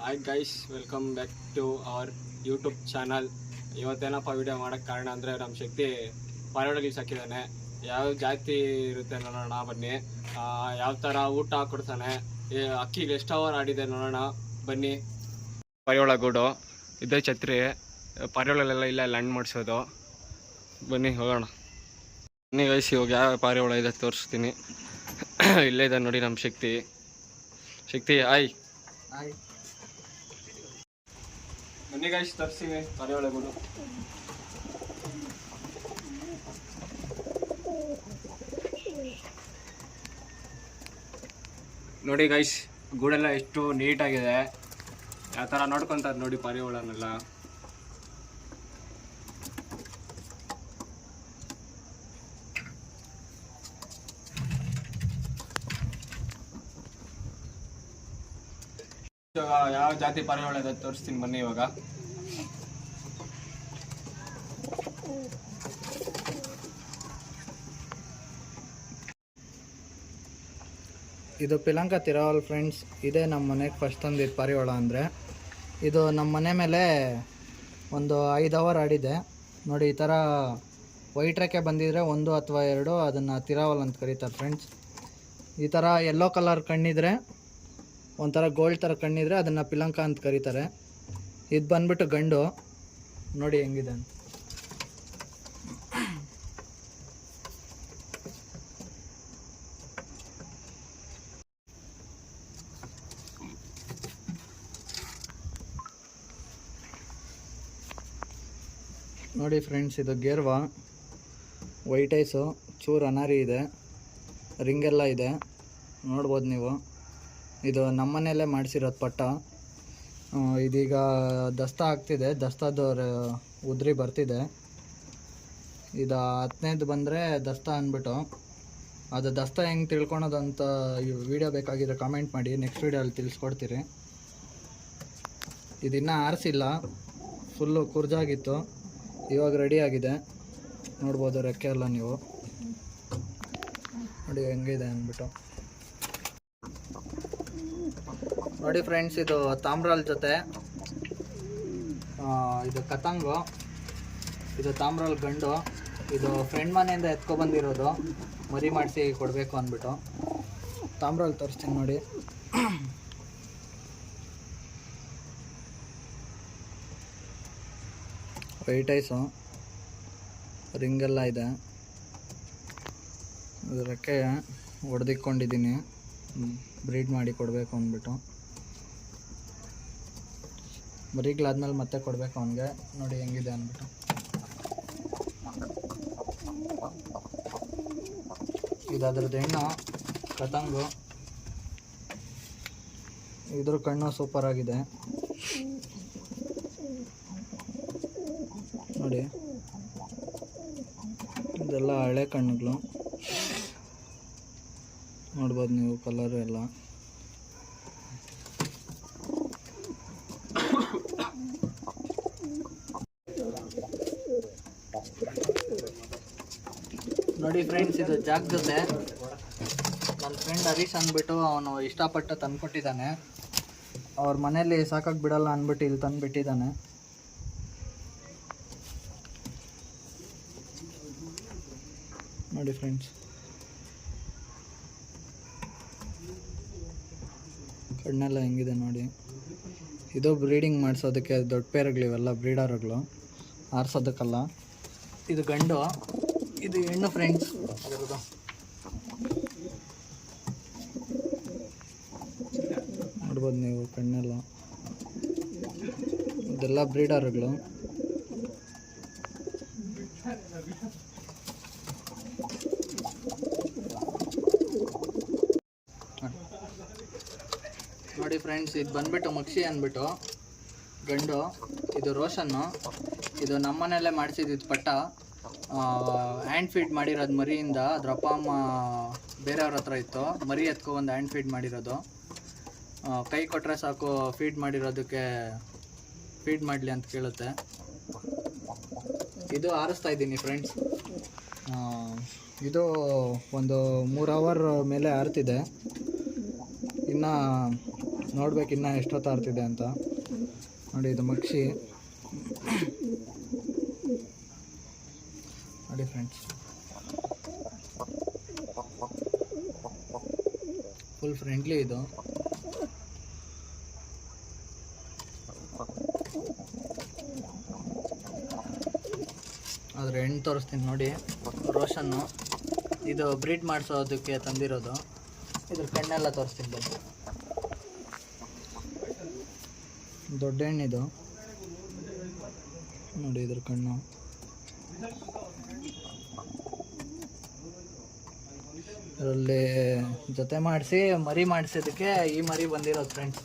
Hi guys, welcome back to our YouTube channel. ಇವತ್ತೇನಪ್ಪ video ಮಾಡೋಕ್ಕೆ ಕಾರಣ ಅಂದರೆ ನಮ್ಮ ಶಕ್ತಿ ಪಾರಿವಾಳಗಳು ಸಾಕಿದ್ದಾನೆ. ಯಾವ ಜಾತಿ ಇರುತ್ತೆ ನೋಡೋಣ ಬನ್ನಿ. ಯಾವ ಥರ ಊಟ ಕೊಡ್ತಾನೆ, ಅಕ್ಕಿಗೆ ಎಷ್ಟು ಅವರ್ ಆಡಿದೆ ನೋಡೋಣ ಬನ್ನಿ. ಪಾರಿವಾಳ ಗೂಡು ಇದೇ ಛತ್ರಿ, ಪಾರಿವಾಳಗಳೆಲ್ಲ ಇಲ್ಲ ಲ್ಯಾಂಡ್ ಮಾಡಿಸೋದು. ಬನ್ನಿ ಹೋಗೋಣ. ಬನ್ನಿ ಗೈಸ್, ಇವಾಗ ಯಾವ ಪಾರಿವಾಳ ಇದೆ ತೋರಿಸ್ತೀನಿ. ಇಲ್ಲೇ ಇದೆ ನೋಡಿ ನಮ್ಮ ಶಕ್ತಿ. ಹಾಯ್. ಬನ್ನಿ ಗೈಸ್, ತರಿಸ್ತೀವಿ ಪಾರಿವಾಳಗಳು. ನೋಡಿ ಗೈಸ್, ಗೂಡೆಲ್ಲ ಎಷ್ಟು ನೀಟಾಗಿದೆ, ಯಾವ ಥರ ನೋಡ್ಕೊತಾರೆ ನೋಡಿ ಪಾರಿವಾಳನೆಲ್ಲ. ಯಾವ ಜಾತಿ ಪಾರಿವಾಳ ಇದೆ ತೋರಿಸ್ತೀನಿ ಬನ್ನಿ. ಇವಾಗ ಇದು ಪಿಲಂಕ ತಿರಾವಲ್ ಫ್ರೆಂಡ್ಸ್. ಇದೇ ನಮ್ಮ ಮನೆಗೆ ಫಸ್ಟ್ ತಂದಿದ್ದು ಪಾರಿವಾಳ. ಅಂದರೆ ಇದು ನಮ್ಮ ಮನೆ ಮೇಲೆ ಒಂದು 5 ಅವರ್ ಆಡಿದೆ ನೋಡಿ. ಈ ಥರ ವೈಟ್ ರೆಕ್ಕೆ ಬಂದಿದ್ರೆ 1 ಅಥವಾ 2 ಅದನ್ನು ತಿರಾವಲ್ ಅಂತ ಕರೀತಾರೆ ಫ್ರೆಂಡ್ಸ್. ಈ ಥರ ಯೆಲ್ಲೋ ಕಲರ್ ಕಣ್ಣಿದ್ರೆ, ಒಂಥರ ಗೋಲ್ಡ್ ಥರ ಕಣ್ಣಿದ್ರೆ ಅದನ್ನು ಪಿಲಂಕ ಅಂತ ಕರೀತಾರೆ. ಇದು ಬಂದ್ಬಿಟ್ಟು ಗಂಡು. ನೋಡಿ ಹೆಂಗಿದೆ ಅಂತ. ನೋಡಿ ಫ್ರೆಂಡ್ಸ್, ಇದು ಗೇರ್ವಾ, ವೈಟ್ ಐಸು, ಚೂರು ಅನಾರಿ ಇದೆ, ರಿಂಗೆಲ್ಲ ಇದೆ ನೋಡ್ಬೋದು ನೀವು. ಇದು ನಮ್ಮನೆಯಲ್ಲೇ ಮಾಡಿಸಿರೋದು ಪಟ್ಟ. ಇದೀಗ ದಸ್ತ ಆಗ್ತಿದೆ, ದಸ್ತದವ್ರ ಉದ್ರಿ ಬರ್ತಿದೆ. ಇದು 10ನೇದು ಬಂದರೆ ದಸ್ತ ಅಂದ್ಬಿಟ್ಟು. ಅದು ದಸ್ತ ಹೆಂಗೆ ತಿಳ್ಕೊಳೋದಂತ ವಿಡಿಯೋ ಬೇಕಾಗಿದ್ರೆ ಕಾಮೆಂಟ್ ಮಾಡಿ, ನೆಕ್ಸ್ಟ್ ವೀಡಿಯೋಲ್ಲಿ ತಿಳಿಸ್ಕೊಡ್ತೀರಿ. ಇದಿನ್ನೂ ಆರಿಸಿಲ್ಲ, ಫುಲ್ಲು ಕುರ್ಜಾಗಿತ್ತು, ಇವಾಗ ರೆಡಿಯಾಗಿದೆ. ನೋಡ್ಬೋದು ರೆಕ್ಕೆ ಎಲ್ಲ ನೀವು ನೋಡಿ ಹೆಂಗಿದೆ ಅಂದ್ಬಿಟ್ಟು. ನೋಡಿ ಫ್ರೆಂಡ್ಸ್, ಇದು ತಾಮ್ರಾಲ್ ಜೊತೆ ಇದು ಕತಂಗು, ಇದು ತಾಮ್ರಾಲ್ ಗಂಡು. ಇದು ಫ್ರೆಂಡ್ ಮನೆಯಿಂದ ಎತ್ಕೊಬಂದಿರೋದು, ಮರಿ ಮಾಡಿಸಿ ಕೊಡಬೇಕು ಅಂದ್ಬಿಟ್ಟು. ತಾಮ್ರಾಲ್ ತೋರಿಸ್ತೀನಿ ನೋಡಿ. ವೈಟ್ ಐಸು, ರಿಂಗೆಲ್ಲ ಇದೆ. ಇದು ರೆಕ್ಕೆ ಹೊಡೆದಿಕ್ಕೊಂಡಿದ್ದೀನಿ, ಬ್ರೀಡ್ ಮಾಡಿ ಕೊಡಬೇಕು ಅಂದ್ಬಿಟ್ಟು. ಮರಿಗಳಾದ್ಮೇಲೆ ಮತ್ತೆ ಕೊಡಬೇಕು ಅವನಿಗೆ. ನೋಡಿ ಹೆಂಗಿದೆ ಅಂದ್ಬಿಟ್ಟು. ಇದು ಅದ್ರದ್ದು ಹೆಣ್ಣು ಕತಂಗು. ಇದ್ರ ಕಣ್ಣು ಸೂಪರ್ ಆಗಿದೆ ನೋಡಿ. ಇದೆಲ್ಲ ಹಳೆ ಕಣ್ಣುಗಳು ನೋಡ್ಬೋದು ನೀವು, ಕಲರ್ ಎಲ್ಲ. ನೋಡಿ ಫ್ರೆಂಡ್ಸ್, ಇದು ಜಾಕ್ ಜೊತೆ ನನ್ನ ಫ್ರೆಂಡ್ ಹರೀಶ್ ಅಂದ್ಬಿಟ್ಟು ಅವನು ಇಷ್ಟಪಟ್ಟು ತಂದುಕೊಟ್ಟಿದ್ದಾನೆ. ಅವ್ರ ಮನೇಲಿ ಸಾಕಕ್ಕೆ ಬಿಡಲ್ಲ ಅಂದ್ಬಿಟ್ಟು ಇಲ್ಲಿ ತಂದುಬಿಟ್ಟಿದ್ದಾನೆ. ನೋಡಿ ಫ್ರೆಂಡ್ಸ್, ಕಣ್ಣೆಲ್ಲ ಹೆಂಗಿದೆ ನೋಡಿ. ಇದು ಬ್ರೀಡಿಂಗ್ ಮಾಡಿಸೋದಕ್ಕೆ, ದೊಡ್ಡ ಪೇರುಗಳಿವೆಲ್ಲ ಬ್ರೀಡರ್ಗಳು, ಆರಿಸೋದಕ್ಕಲ್ಲ. ಇದು ಗಂಡು, ಇದು ಹೆಣ್ಣು ಫ್ರೆಂಡ್ಸ್. ಅದರದ್ದು ನೋಡ್ಬೋದು ನೀವು ಕಣ್ಣೆಲ್ಲ. ಇದೆಲ್ಲ ಬ್ರೀಡರ್ಗಳು. ನೋಡಿ ಫ್ರೆಂಡ್ಸ್, ಇದು ಬಂದ್ಬಿಟ್ಟು ಮಕ್ಷಿ ಅಂದ್ಬಿಟ್ಟು ಗಂಡು. ಇದು ರೋಷನ್ನು. ಇದು ನಮ್ಮನೆಯಲ್ಲೇ ಮಾಡಿಸಿದ್ದು ಪಟ್ಟ. ಹ್ಯಾಂಡ್ ಫೀಡ್ ಮಾಡಿರೋದು ಮರಿಯಿಂದ. ಅದ್ರ ಅಪ್ಪ ಅಮ್ಮ ಬೇರೆಯವ್ರ ಹತ್ರ ಇತ್ತು, ಮರಿ ಎತ್ಕೊಬಂದು ಹ್ಯಾಂಡ್ ಫೀಡ್ ಮಾಡಿರೋದು. ಕೈ ಕೊಟ್ಟರೆ ಸಾಕು ಫೀಡ್ ಮಾಡಿರೋದಕ್ಕೆ ಫೀಡ್ ಮಾಡಲಿ ಅಂತ ಕೇಳುತ್ತೆ. ಇದು ಆರಿಸ್ತಾ ಇದ್ದೀನಿ ಫ್ರೆಂಡ್ಸ್. ಇದು ಒಂದು 3 ಅವರ್ ಮೇಲೆ ಆರ್ತಿದೆ. ಇನ್ನು ನೋಡ್ಬೇಕು ಇನ್ನೂ ಎಷ್ಟೊತ್ತಾರ್ತಿದೆ ಅಂತ. ನೋಡಿ ಇದು ಮಕ್ಷಿ ನೋಡಿ ಫ್ರೆಂಡ್ಸ್, ಫುಲ್ ಫ್ರೆಂಡ್ಲಿ ಇದು. ಅದ್ರ ಹೆಣ್ಣು ತೋರಿಸ್ತೀನಿ ನೋಡಿ, ರೋಷನ್ನು. ಇದು ಬ್ರೀಡ್ ಮಾಡಿಸೋದಕ್ಕೆ ತಂದಿರೋದು. ಇದ್ರ ಕಣ್ಣೆಲ್ಲ ತೋರಿಸ್ತೀನಿ ಬನ್ನಿ. ದೊಡ್ಡ ಹೆಣ್ಣಿದು ನೋಡಿ, ಇದ್ರ ಕಣ್ಣು. ಇದರಲ್ಲಿ ಜೊತೆ ಮಾಡಿಸಿ ಮರಿ ಮಾಡಿಸೋದಕ್ಕೆ ಈ ಮರಿ ಬಂದಿರೋದು ಫ್ರೆಂಡ್ಸ್.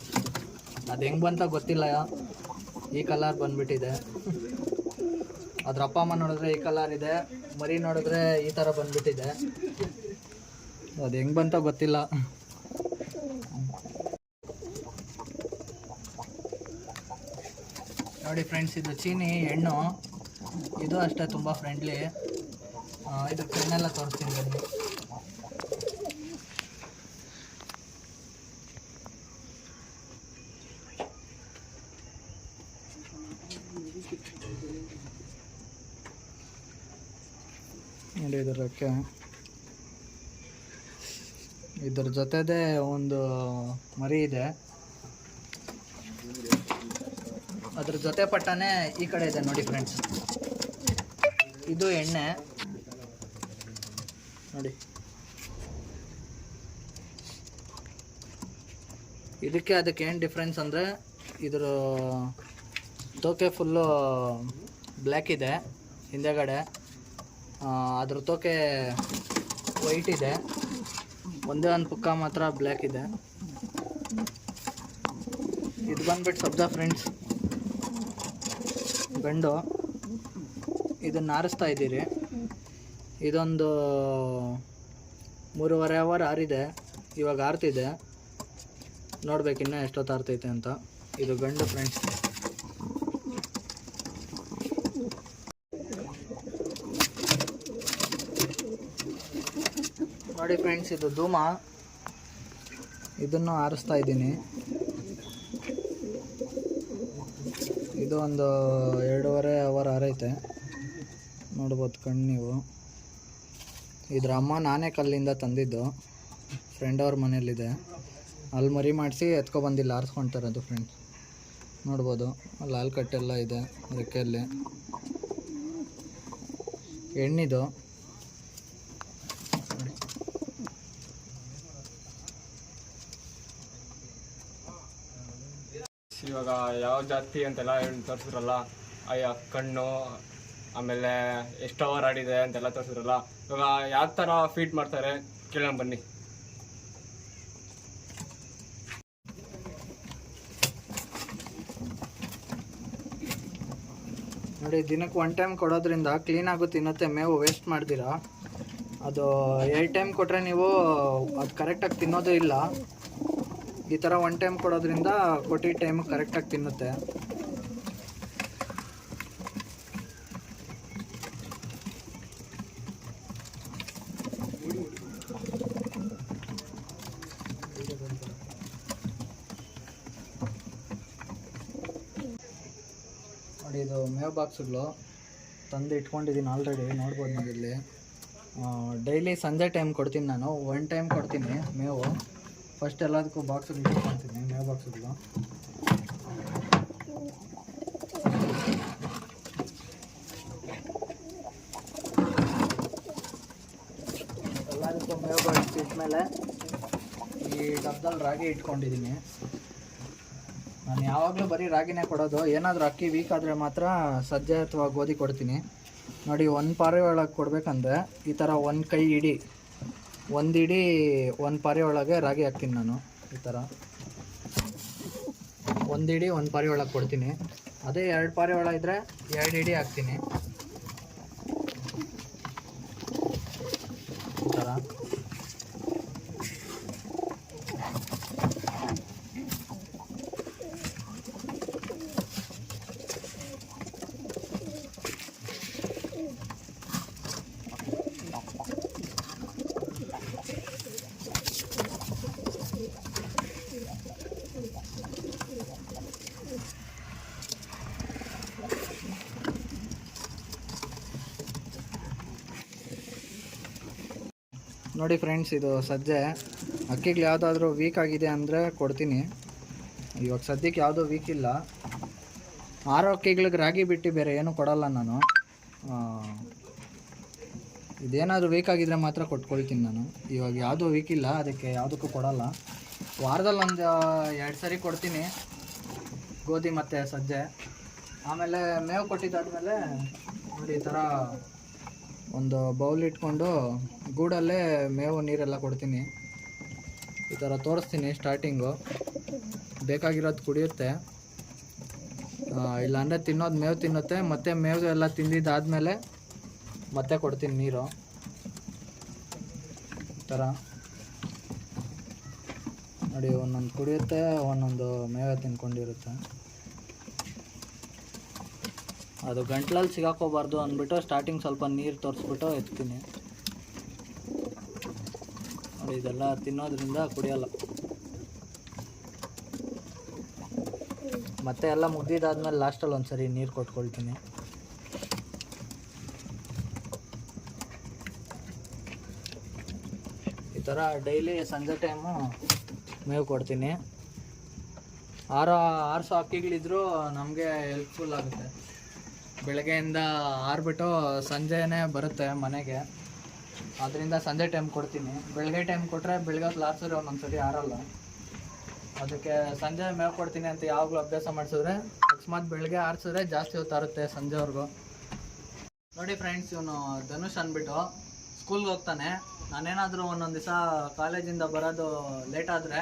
ಅದು ಹೆಂಗೆ ಬಂತ ಗೊತ್ತಿಲ್ಲ, ಈ ಕಲರ್ ಬಂದ್ಬಿಟ್ಟಿದೆ. ಅದ್ರ ಅಪ್ಪ ಅಮ್ಮ ನೋಡಿದ್ರೆ ಈ ಕಲರ್ ಇದೆ, ಮರಿ ನೋಡಿದ್ರೆ ಈ ಥರ ಬಂದ್ಬಿಟ್ಟಿದೆ. ಅದು ಹೆಂಗೆ ಬಂತ ಗೊತ್ತಿಲ್ಲ. ನೋಡಿ ಫ್ರೆಂಡ್ಸ್, ಇದು ಚೀನಿ ಹೆಣ್ಣು. ಇದು ಅಷ್ಟೇ ತುಂಬ ಫ್ರೆಂಡ್ಲಿ. ಇದ್ರ ಕಣ್ಣೆಲ್ಲ ತೋರಿಸ್ತೀನಿ ಬನ್ನಿ. ನೋಡಿ ಇದರ ರೆಕ್ಕೆ. ಇದ್ರ ಜೊತೆದೇ ಒಂದು ಮರಿ ಇದೆ, ಅದ್ರ ಜೊತೆ ಪಟ್ಟನೆ ಈ ಕಡೆ ಇದೆ ನೋಡಿ ಫ್ರೆಂಡ್ಸ್. ಇದು ಎಣ್ಣೆ ನೋಡಿ. ಇದಕ್ಕೆ ಅದಕ್ಕೆ ಏನು ಡಿಫ್ರೆನ್ಸ್ ಅಂದರೆ, ಇದ್ರ ತೋಕೆ ಫುಲ್ಲು ಬ್ಲ್ಯಾಕ್ ಇದೆ ಹಿಂದೆಗಡೆ, ಅದ್ರ ತೋಕೆ ವೈಟ್ ಇದೆ, ಒಂದೇ ಒಂದು ಪುಕ್ಕ ಮಾತ್ರ ಬ್ಲ್ಯಾಕ್ ಇದೆ. ಇದು ಬಂದ್ಬಿಟ್ಟು ಸಬ್ಜಾ ಫ್ರೆಂಡ್ಸ್, ಗಂಡು. ಇದನ್ನು ಆರಿಸ್ತಾ ಇದ್ದೀರಿ. ಇದೊಂದು 3.5 ಅವರ್ ಆರಿದೆ, ಇವಾಗ ಆರ್ತಿದೆ. ನೋಡ್ಬೇಕು ಇನ್ನೂ ಎಷ್ಟೊತ್ತು ಆರ್ತೈತೆ ಅಂತ. ಇದು ಗಂಡು ಫ್ರೆಂಡ್ಸ್. ನೋಡಿ ಫ್ರೆಂಡ್ಸ್, ಇದು ಧೂಮ. ಇದನ್ನು ಆರಿಸ್ತಾ ಇದ್ದೀನಿ. ಇದು ಒಂದು 2.5 ಅವರ್ ಆರೈತೆ, ನೋಡ್ಬೋದು ಕಣ್ಣು ನೀವು. ಇದ್ರ ಅಮ್ಮ ನಾನೇ ಕಲ್ಲಿಂದ ತಂದಿದ್ದು, ಫ್ರೆಂಡ್ ಅವ್ರ ಮನೇಲಿದೆ. ಅಲ್ಲಿ ಮರಿ ಮಾಡಿಸಿ ಎತ್ಕೊಬಂದಿಲ್ಲ, ಆರಿಸ್ಕೊಳ್ತಾರದು ಫ್ರೆಂಡ್ಸ್. ನೋಡ್ಬೋದು ಅಲ್ಲಿ ಹಾಲ್ಕಟ್ಟೆಲ್ಲ ಇದೆ ರೆಕ್ಕೆಯಲ್ಲಿ. ಹೆಣ್ಣಿದು. ಇವಾಗ ಯಾವ ಜಾತಿ ಅಂತೆಲ್ಲ ತೋರಿಸಿದ್ರಲ್ಲ, ಅಯ್ಯ ಕಣ್ಣು, ಆಮೇಲೆ ಎಷ್ಟು ಅವರ್ ಆಡಿದೆ ಅಂತೆಲ್ಲ ತೋರಿಸಿದ್ರಲ್ಲ, ಇವಾಗ ಯಾವ ಥರ ಫೀಡ್ ಮಾಡ್ತಾರೆ ಕೇಳೋಣ ಬನ್ನಿ. ನೋಡಿ, ದಿನಕ್ಕೆ 1 ಟೈಮ್ ಕೊಡೋದ್ರಿಂದ ಕ್ಲೀನಾಗೂ ತಿನ್ನುತ್ತೆ, ಮೇವು ವೇಸ್ಟ್ ಮಾಡ್ತೀರಾ. ಅದು 2 ಟೈಮ್ ಕೊಟ್ಟರೆ ನೀವು ಅದು ಕರೆಕ್ಟಾಗಿ ತಿನ್ನೋದು ಇಲ್ಲ. ಈ ಥರ 1 ಟೈಮ್ ಕೊಡೋದ್ರಿಂದ ಕೊಟ್ಟಿದ್ದ ಟೈಮ್ ಕರೆಕ್ಟಾಗಿ ತಿನ್ನುತ್ತೆ. ನೋಡಿ, ಇದು ಮೇವು ಬಾಕ್ಸ್ಗಳು ತಂದು ಇಟ್ಕೊಂಡಿದ್ದೀನಿ ಆಲ್ರೆಡಿ, ನೋಡ್ಬೋದು ನೀವು ಇಲ್ಲಿ. ಡೈಲಿ ಸಂಜೆ ಟೈಮ್ ಕೊಡ್ತೀನಿ ನಾನು. 1 ಟೈಮ್ ಕೊಡ್ತೀನಿ ಮೇವು. ಫಸ್ಟ್ ಎಲ್ಲದಕ್ಕೂ ಬಾಕ್ಸ್ಗಳು ಇಟ್ಕೊಳ್ತೀನಿ, ಮೇವು ಬಾಕ್ಸ್ಗಳು. ಎಲ್ಲದಕ್ಕೂ ಮೇವು ಬಾಕ್ಸ್ ಇಟ್ಮೇಲೆ ಈ ಡಬ್ಬದಲ್ಲಿ ರಾಗಿ ಇಟ್ಕೊಂಡಿದ್ದೀನಿ. ನಾನು ಯಾವಾಗಲೂ ಬರೀ ರಾಗಿನೇ ಕೊಡೋದು. ಏನಾದರೂ ಅಕ್ಕಿ ವೀಕ್ ಆದರೆ ಮಾತ್ರ ಸಜ್ಜೆ ಅಥವಾ ಗೋಧಿ ಕೊಡ್ತೀನಿ. ನೋಡಿ, 1 ಪಾರೆ ಒಳಗೆ ಕೊಡಬೇಕಂದ್ರೆ ಈ ಥರ 1 ಕೈ ಇಡಿ, 1 ಇಡಿ 1 ಪಾರೆ ಒಳಗೆ ರಾಗಿ ಹಾಕ್ತೀನಿ ನಾನು. ಈ ಥರ 1 ಇಡಿ 1 ಪಾರೆ ಒಳಗೆ ಕೊಡ್ತೀನಿ. ಅದೇ 2 ಪಾರೆ ಒಳಗೆ ಇದ್ದರೆ 2 ಇಡಿ ಹಾಕ್ತೀನಿ. ಈ ಥರ ನೋಡಿ ಫ್ರೆಂಡ್ಸ್, ಇದು ಸಜ್ಜೆ. ಅಕ್ಕಿಗಳು ಯಾವುದಾದ್ರೂ ವೀಕ್ ಆಗಿದೆ ಅಂದರೆ ಕೊಡ್ತೀನಿ. ಇವಾಗ ಸದ್ಯಕ್ಕೆ ಯಾವುದೂ ವೀಕ್ ಇಲ್ಲ. 6 ಅಕ್ಕಿಗಳಿಗೆ ರಾಗಿ ಬಿಟ್ಟು ಬೇರೆ ಏನೂ ಕೊಡಲ್ಲ ನಾನು. ಇದೇನಾದರೂ ವೀಕ್ ಆಗಿದ್ರೆ ಮಾತ್ರ ಕೊಟ್ಕೊಳ್ತೀನಿ ನಾನು. ಇವಾಗ ಯಾವುದೂ ವೀಕ್ ಇಲ್ಲ, ಅದಕ್ಕೆ ಯಾವುದಕ್ಕೂ ಕೊಡಲ್ಲ. ವಾರದಲ್ಲಿ ಒಂದು 2 ಸರಿ ಕೊಡ್ತೀನಿ, ಗೋಧಿ ಮತ್ತು ಸಜ್ಜೆ. ಆಮೇಲೆ ಮೇವು ಕೊಟ್ಟಿದ್ದಾದ್ಮೇಲೆ ನೋಡಿ ಈ ಥರ ಒಂದು ಬೌಲ್ ಇಟ್ಕೊಂಡು ಗೂಡಲ್ಲೇ ಮೇವು ನೀರೆಲ್ಲ ಕೊಡ್ತೀನಿ. ಈ ಥರ ತೋರಿಸ್ತೀನಿ. ಸ್ಟಾರ್ಟಿಂಗು ಬೇಕಾಗಿರೋದು ಕುಡಿಯುತ್ತೆ, ಇಲ್ಲಾಂದರೆ ತಿನ್ನೋದು ಮೇವು ತಿನ್ನುತ್ತೆ. ಮತ್ತು ಮೇವು ಎಲ್ಲ ತಿಂದಿದ್ದಾದಮೇಲೆ ಮತ್ತೆ ಕೊಡ್ತೀನಿ ನೀರು. ಈ ಥರ ನೋಡಿ, ಒಂದೊಂದು ಕುಡಿಯುತ್ತೆ, ಒಂದೊಂದು ಮೇವೆ ತಿನ್ಕೊಂಡಿರುತ್ತೆ. ಅದು ಗಂಟ್ಲಲ್ಲಿ ಸಿಗಾಕೋಬಾರ್ದು ಅಂದ್ಬಿಟ್ಟು ಸ್ಟಾರ್ಟಿಂಗ್ ಸ್ವಲ್ಪ ನೀರು ತೋರಿಸ್ಬಿಟ್ಟು ಎತ್ತೀನಿ. ನೋಡಿ, ಇದೆಲ್ಲ ತಿನ್ನೋದ್ರಿಂದ ಕುಡಿಯಲ್ಲ. ಮತ್ತೆ ಎಲ್ಲ ಮುಗ್ದಿದ್ದಾದ್ಮೇಲೆ ಲಾಸ್ಟಲ್ಲಿ ಒಂದು ಸರಿ ನೀರು ಕೊಟ್ಕೊಳ್ತೀನಿ. ಈ ಥರ ಡೈಲಿ ಸಂಜೆ ಟೈಮು ಮೇವು ಕೊಡ್ತೀನಿ. 6 ಅಕ್ಕಿಗಳಿದ್ರೂ ನಮಗೆ ಹೆಲ್ಪ್ಫುಲ್ ಆಗುತ್ತೆ. ಬೆಳಗ್ಗೆಯಿಂದ ಆರ್ಬಿಟ್ಟು ಸಂಜೆನೇ ಬರುತ್ತೆ ಮನೆಗೆ. ಅದರಿಂದ ಸಂಜೆ ಟೈಮ್ ಕೊಡ್ತೀನಿ. ಬೆಳಗ್ಗೆ ಟೈಮ್ ಕೊಟ್ಟರೆ ಬೆಳಗ್ಗೆ ಹೊತ್ತು ಆರಿಸಿದ್ರೆ ಒಂದೊಂದ್ಸರಿ ಆರಲ್ಲ. ಅದಕ್ಕೆ ಸಂಜೆ ಮೇವು ಕೊಡ್ತೀನಿ ಅಂತ ಯಾವಾಗಲೂ ಅಭ್ಯಾಸ ಮಾಡಿಸಿದ್ರೆ ಅಕಸ್ಮಾತ್ ಬೆಳಗ್ಗೆ ಆರಿಸಿದ್ರೆ ಜಾಸ್ತಿ ಹೊತ್ತು ಆರುತ್ತೆ ಸಂಜೆವರೆಗೂ. ನೋಡಿ ಫ್ರೆಂಡ್ಸ್, ಇವನು ಧನುಷ್ ಅಂದ್ಬಿಟ್ಟು ಸ್ಕೂಲ್ಗೆ ಹೋಗ್ತಾನೆ. ನಾನೇನಾದರೂ ಒಂದೊಂದು ದಿವಸ ಕಾಲೇಜಿಂದ ಬರೋದು ಲೇಟ್ ಆದರೆ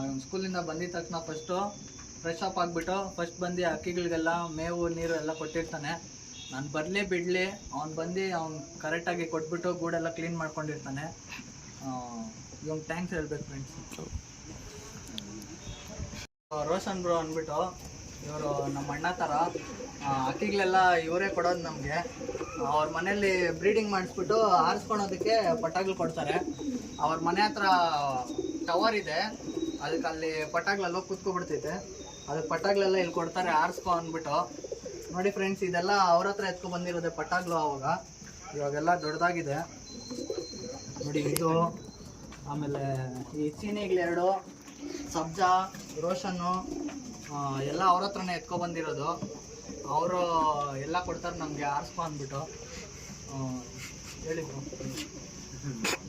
ಇವನು ಸ್ಕೂಲಿಂದ ಬಂದಿದ ತಕ್ಷಣ ಫಸ್ಟು ಫ್ರೆಶ್ ಅಪ್ ಆಗಿಬಿಟ್ಟು ಫಸ್ಟ್ ಬಂದು ಅಕ್ಕಿಗಳಿಗೆಲ್ಲ ಮೇವು ನೀರು ಎಲ್ಲ ಕೊಟ್ಟಿರ್ತಾನೆ. ನಾನು ಬರಲಿ ಬಿಡಲಿ ಅವ್ನು ಬಂದು ಅವ್ನು ಕರೆಕ್ಟಾಗಿ ಕೊಟ್ಬಿಟ್ಟು ಗೂಡೆಲ್ಲ ಕ್ಲೀನ್ ಮಾಡ್ಕೊಂಡಿರ್ತಾನೆ. ಇವ್ನು ಥ್ಯಾಂಕ್ಸ್ ಹೇಳ್ಬೇಕು ಫ್ರೆಂಡ್ಸ್. ರೋಷನ್ ಬ್ರೋ ಅಂದ್ಬಿಟ್ಟು ಇವರು ನಮ್ಮ ಅಣ್ಣ ಥರ. ಅಕ್ಕಿಗಳೆಲ್ಲ ಇವರೇ ಕೊಡೋದು ನಮಗೆ. ಅವ್ರ ಮನೇಲಿ ಬ್ರೀಡಿಂಗ್ ಮಾಡಿಸ್ಬಿಟ್ಟು ಆರಿಸ್ಕೊಳೋದಕ್ಕೆ ಪಟಾಗ್ಲು ಕೊಡ್ತಾರೆ. ಅವ್ರ ಮನೆ ಹತ್ರ ಟವರ್ ಇದೆ, ಅದಕ್ಕೆ ಅಲ್ಲಿ ಪಟಾಗ್ಲೆಲ್ಲ ಕೂತ್ಕೊಬಿಡ್ತೈತೆ. ಅದಕ್ಕೆ ಪಟಾಗ್ಲೆಲ್ಲ ಇಲ್ಲಿ ಕೊಡ್ತಾರೆ ಆರಿಸ್ಕೊ ಅಂದ್ಬಿಟ್ಟು. ನೋಡಿ ಫ್ರೆಂಡ್ಸ್, ಇದೆಲ್ಲ ಅವ್ರ ಹತ್ರ ಎತ್ಕೊ ಬಂದಿರೋದೆ ಪಟಾಗ್ಲು. ಅವಾಗ ಇವಾಗೆಲ್ಲ ದೊಡ್ಡದಾಗಿದೆ ನೋಡಿ ಇದು. ಆಮೇಲೆ ಈ ಚೀನಿಗಳು 2, ಸಬ್ಜಾ, ರೋಷನ್ನು ಎಲ್ಲ ಅವ್ರ ಹತ್ರನೇ ಎತ್ಕೊ ಬಂದಿರೋದು. ಅವರು ಎಲ್ಲ ಕೊಡ್ತಾರೆ ನಮಗೆ ಆರಿಸ್ಕೊ ಅಂದ್ಬಿಟ್ಟು. ಹೇಳಿದ್ರು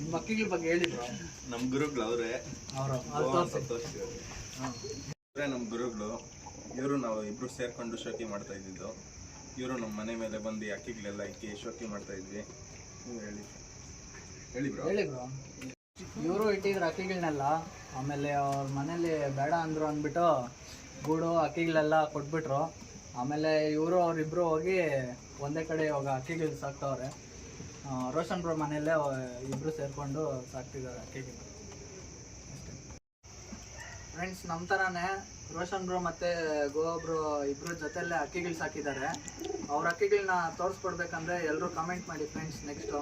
ನಿಮ್ಮ ಅಕ್ಕಿಗಳ ಬಗ್ಗೆ ಹೇಳಿದ್ರು. ನಮ್ಮ ಗುರುಗಳು ಅವರೇ, ನಮ್ಮ ಗುರುಗಳು. ಇವರು ನಾವು ಇಬ್ರು ಸೇರ್ಕೊಂಡು ಶೋಕಿ ಮಾಡ್ತಾ ಇದ್ದಿದ್ದು. ಇವರು ನಮ್ಮ ಮನೆ ಮೇಲೆ ಬಂದು ಅಕ್ಕಿಗಳೆಲ್ಲ ಇಕ್ಕಿ ಶೋಕಿ ಮಾಡ್ತಾ ಇದ್ವಿ. ಹೇಳಿ ಬ್ರೋ. ಇವರು ಇಟ್ಟಿದ್ರು ಅಕ್ಕಿಗಳನ್ನೆಲ್ಲ. ಆಮೇಲೆ ಅವ್ರ ಮನೇಲಿ ಬೇಡ ಅಂದರು ಅಂದ್ಬಿಟ್ಟು ಗೂಡು ಅಕ್ಕಿಗಳೆಲ್ಲ ಕೊಟ್ಬಿಟ್ರು. ಆಮೇಲೆ ಇವರು ಅವರಿಬ್ಬರು ಹೋಗಿ ಒಂದೇ ಕಡೆ ಇವಾಗ ಅಕ್ಕಿಗಳು ಸಾಕ್ತವ್ರೆ. ರೋಷನ್ ಬ್ರೋ ಮನೆಯಲ್ಲೇ ಇಬ್ಬರು ಸೇರಿಕೊಂಡು ಸಾಕ್ತಿದ್ದಾರೆ ಅಕ್ಕಿಗಳು. ಫ್ರೆಂಡ್ಸ್, ನಮ್ಮ ಥರನೇ ರೋಷನ್ ಬ್ರೋ ಮತ್ತು ಗೋಬ್ರು ಇಬ್ಬರು ಜೊತೆಯಲ್ಲೇ ಅಕ್ಕಿಗಳು ಸಾಕಿದ್ದಾರೆ. ಅವ್ರ ಅಕ್ಕಿಗಳನ್ನ ತೋರಿಸ್ಕೊಡ್ಬೇಕಂದ್ರೆ ಎಲ್ಲರೂ ಕಾಮೆಂಟ್ ಮಾಡಿ ಫ್ರೆಂಡ್ಸ್. ನೆಕ್ಸ್ಟು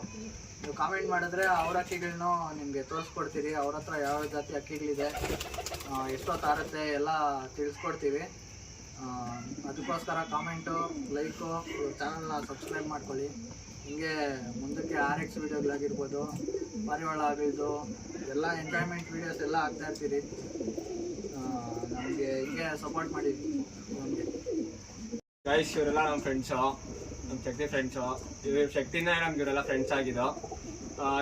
ನೀವು ಕಾಮೆಂಟ್ ಮಾಡಿದ್ರೆ ಅವ್ರ ಅಕ್ಕಿಗಳನ್ನೂ ನಿಮಗೆ ತೋರಿಸ್ಕೊಡ್ತೀರಿ. ಅವ್ರ ಹತ್ರ ಯಾವ ಜಾತಿ ಅಕ್ಕಿಗಳಿದೆ, ಎಷ್ಟೊತ್ತು ಆರುತ್ತೆ ಎಲ್ಲ ತಿಳಿಸ್ಕೊಡ್ತೀವಿ. ಅದಕ್ಕೋಸ್ಕರ ಕಾಮೆಂಟು, ಲೈಕು, ಚಾನಲ್ನ ಸಬ್ಸ್ಕ್ರೈಬ್ ಮಾಡ್ಕೊಳ್ಳಿ. ಹಿಂಗೆ ಮುಂದಕ್ಕೆ RX ವೀಡಿಯೋಗಳಾಗಿರ್ಬೋದು, ಪಾರಿವಾಳ ಆಗಿದ್ದು ಎಲ್ಲ ಎಂಜಾಯ್ಮೆಂಟ್ ವೀಡಿಯೋಸ್ ಎಲ್ಲ ಆಗ್ತಾ ಇರ್ತೀರಿ. ನಮಗೆ ಹಿಂಗೆ ಸಪೋರ್ಟ್ ಮಾಡಿ ನಮಗೆ. ಗೈಸ್, ಇವರೆಲ್ಲ ನಮ್ಮ ಫ್ರೆಂಡ್ಸು, ನಮ್ಮ ಶಕ್ತಿ ಫ್ರೆಂಡ್ಸು. ಇವ್ರ ಶಕ್ತಿನೇ ನಮ್ಗೆ ಇವರೆಲ್ಲ ಫ್ರೆಂಡ್ಸ್ ಆಗಿದ್ದು.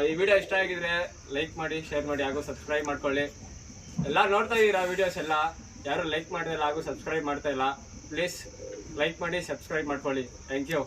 ಈ ವಿಡಿಯೋ ಇಷ್ಟ ಆಗಿದ್ರೆ ಲೈಕ್ ಮಾಡಿ, ಶೇರ್ ಮಾಡಿ, ಹಾಗೂ ಸಬ್ಸ್ಕ್ರೈಬ್ ಮಾಡ್ಕೊಳ್ಳಿ. ಎಲ್ಲ ನೋಡ್ತಾ ಇದ್ದೀರಾ ವಿಡಿಯೋಸ್ ಎಲ್ಲ, ಯಾರು ಲೈಕ್ ಮಾಡ್ತಾ ಇಲ್ಲ ಹಾಗೂ ಸಬ್ಸ್ಕ್ರೈಬ್ ಮಾಡ್ತಾ ಇಲ್ಲ. ಪ್ಲೀಸ್ ಲೈಕ್ ಮಾಡಿ, ಸಬ್ಸ್ಕ್ರೈಬ್ ಮಾಡ್ಕೊಳ್ಳಿ. Thank you.